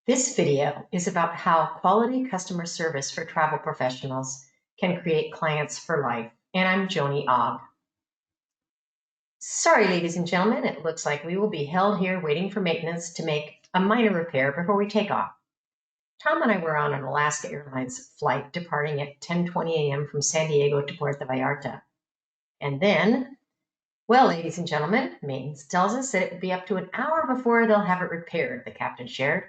This video is about how quality customer service for travel professionals can create clients for life. And I'm Joni Ogg. Sorry, ladies and gentlemen, it looks like we will be held here waiting for maintenance to make a minor repair before we take off. Tom and I were on an Alaska Airlines flight departing at 10:20 a.m. from San Diego to Puerto Vallarta. And then, well, ladies and gentlemen, maintenance tells us that it would be up to an hour before they'll have it repaired, the captain shared.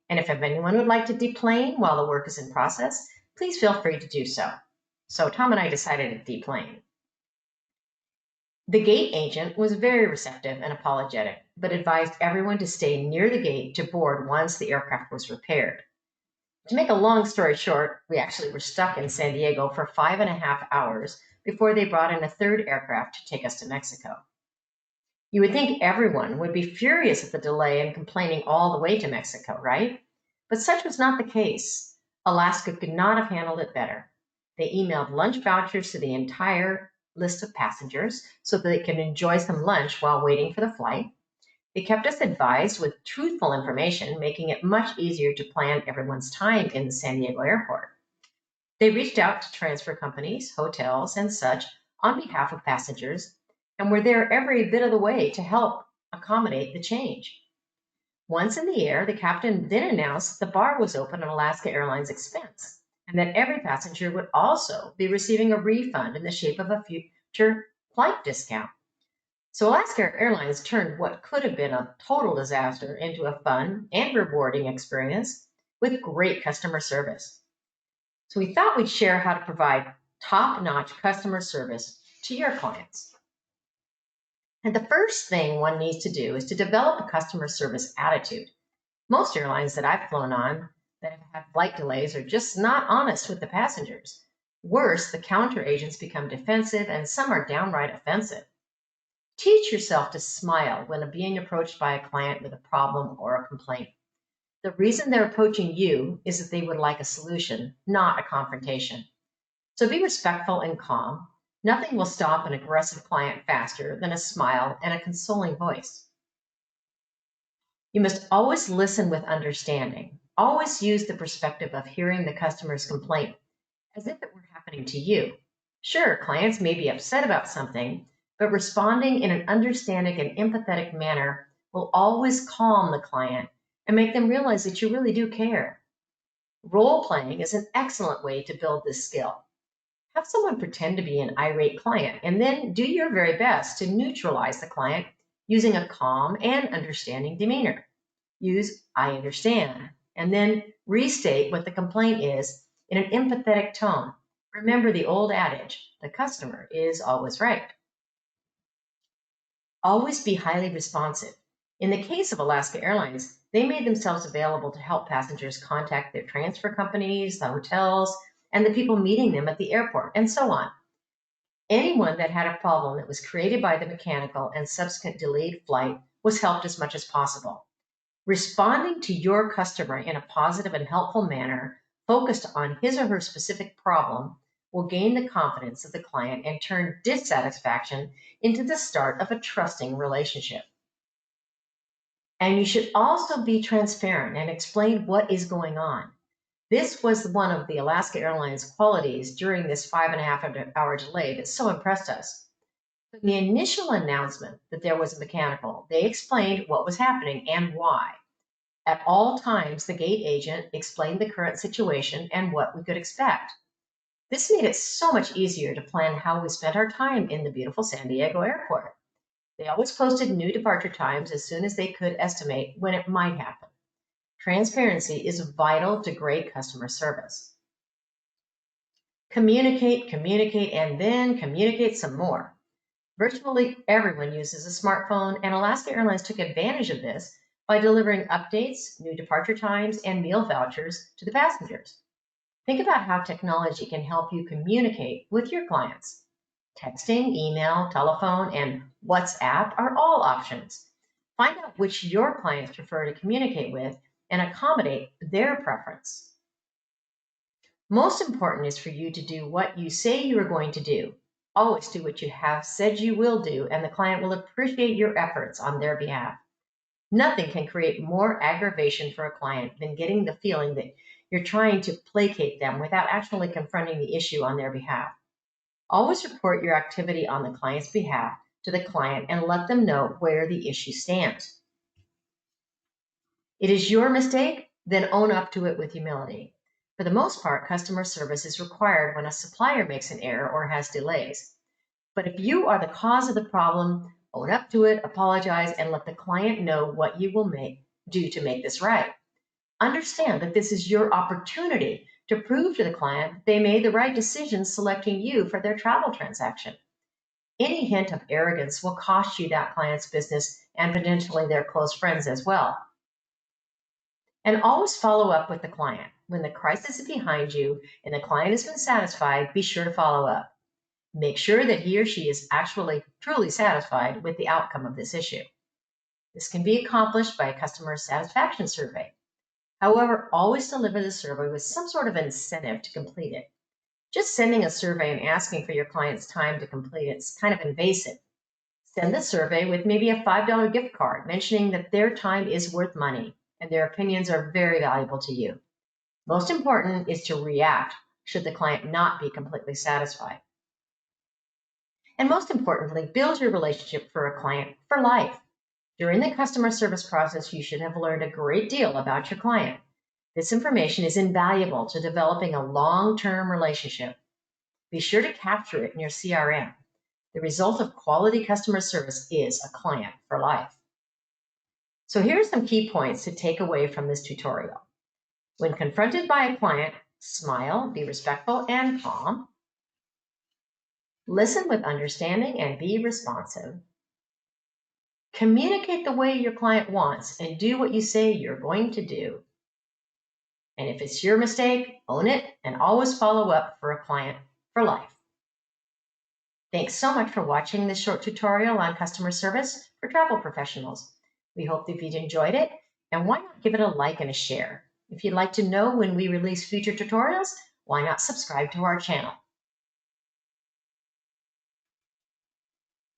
And if anyone would like to deplane while the work is in process, please feel free to do so. So Tom and I decided to deplane. The gate agent was very receptive and apologetic, but advised everyone to stay near the gate to board once the aircraft was repaired. To make a long story short, we actually were stuck in San Diego for 5.5 hours before they brought in a third aircraft to take us to Mexico. You would think everyone would be furious at the delay and complaining all the way to Mexico, right? But such was not the case. Alaska could not have handled it better. They emailed lunch vouchers to the entire list of passengers so that they could enjoy some lunch while waiting for the flight. They kept us advised with truthful information, making it much easier to plan everyone's time in the San Diego airport. They reached out to transfer companies, hotels, and such on behalf of passengers and were there every bit of the way to help accommodate the change. Once in the air, the captain then announced that the bar was open at Alaska Airlines' expense, and that every passenger would also be receiving a refund in the shape of a future flight discount. So Alaska Airlines turned what could have been a total disaster into a fun and rewarding experience with great customer service. So we thought we'd share how to provide top-notch customer service to your clients. And the first thing one needs to do is to develop a customer service attitude. Most airlines that I've flown on that have had flight delays are just not honest with the passengers. Worse, the counter agents become defensive and some are downright offensive. Teach yourself to smile when being approached by a client with a problem or a complaint. The reason they're approaching you is that they would like a solution, not a confrontation. So be respectful and calm. Nothing will stop an aggressive client faster than a smile and a consoling voice. You must always listen with understanding. Always use the perspective of hearing the customer's complaint as if it were happening to you. Sure, clients may be upset about something, but responding in an understanding and empathetic manner will always calm the client and make them realize that you really do care. Role playing is an excellent way to build this skill. Have someone pretend to be an irate client and then do your very best to neutralize the client using a calm and understanding demeanor. Use I understand and then restate what the complaint is in an empathetic tone. Remember the old adage, the customer is always right. Always be highly responsive. In the case of Alaska Airlines, they made themselves available to help passengers contact their transfer companies, the hotels, and the people meeting them at the airport, and so on. Anyone that had a problem that was created by the mechanical and subsequent delayed flight was helped as much as possible. Responding to your customer in a positive and helpful manner, focused on his or her specific problem, will gain the confidence of the client and turn dissatisfaction into the start of a trusting relationship. And you should also be transparent and explain what is going on. This was one of the Alaska Airlines qualities during this 5.5 hour delay that so impressed us. In the initial announcement that there was a mechanical, they explained what was happening and why. At all times, the gate agent explained the current situation and what we could expect. This made it so much easier to plan how we spent our time in the beautiful San Diego airport. They always posted new departure times as soon as they could estimate when it might happen. Transparency is vital to great customer service. Communicate, communicate, and then communicate some more. Virtually everyone uses a smartphone, and Alaska Airlines took advantage of this by delivering updates, new departure times, and meal vouchers to the passengers. Think about how technology can help you communicate with your clients. Texting, email, telephone, and WhatsApp are all options. Find out which your clients prefer to communicate with and accommodate their preference. Most important is for you to do what you say you are going to do. Always do what you have said you will do, and the client will appreciate your efforts on their behalf. Nothing can create more aggravation for a client than getting the feeling that you're trying to placate them without actually confronting the issue on their behalf. Always report your activity on the client's behalf to the client and let them know where the issue stands. It is your mistake, then own up to it with humility. For the most part, customer service is required when a supplier makes an error or has delays. But if you are the cause of the problem, own up to it, apologize, and let the client know what you will do to make this right. Understand that this is your opportunity to prove to the client that they made the right decision selecting you for their travel transaction. Any hint of arrogance will cost you that client's business and potentially their close friends as well. And always follow up with the client. When the crisis is behind you and the client has been satisfied, be sure to follow up. Make sure that he or she is actually truly satisfied with the outcome of this issue. This can be accomplished by a customer satisfaction survey. However, always deliver the survey with some sort of incentive to complete it. Just sending a survey and asking for your client's time to complete it is kind of invasive. Send the survey with maybe a $5 gift card, mentioning that their time is worth money and their opinions are very valuable to you. Most important is to react should the client not be completely satisfied. And most importantly, build your relationship for a client for life. During the customer service process, you should have learned a great deal about your client. This information is invaluable to developing a long-term relationship. Be sure to capture it in your CRM. The result of quality customer service is a client for life. So here are some key points to take away from this tutorial. When confronted by a client, smile, be respectful and calm. Listen with understanding and be responsive. Communicate the way your client wants and do what you say you're going to do. And if it's your mistake, own it and always follow up for a client for life. Thanks so much for watching this short tutorial on customer service for travel professionals. We hope that you've enjoyed it, and why not give it a like and a share? If you'd like to know when we release future tutorials, why not subscribe to our channel?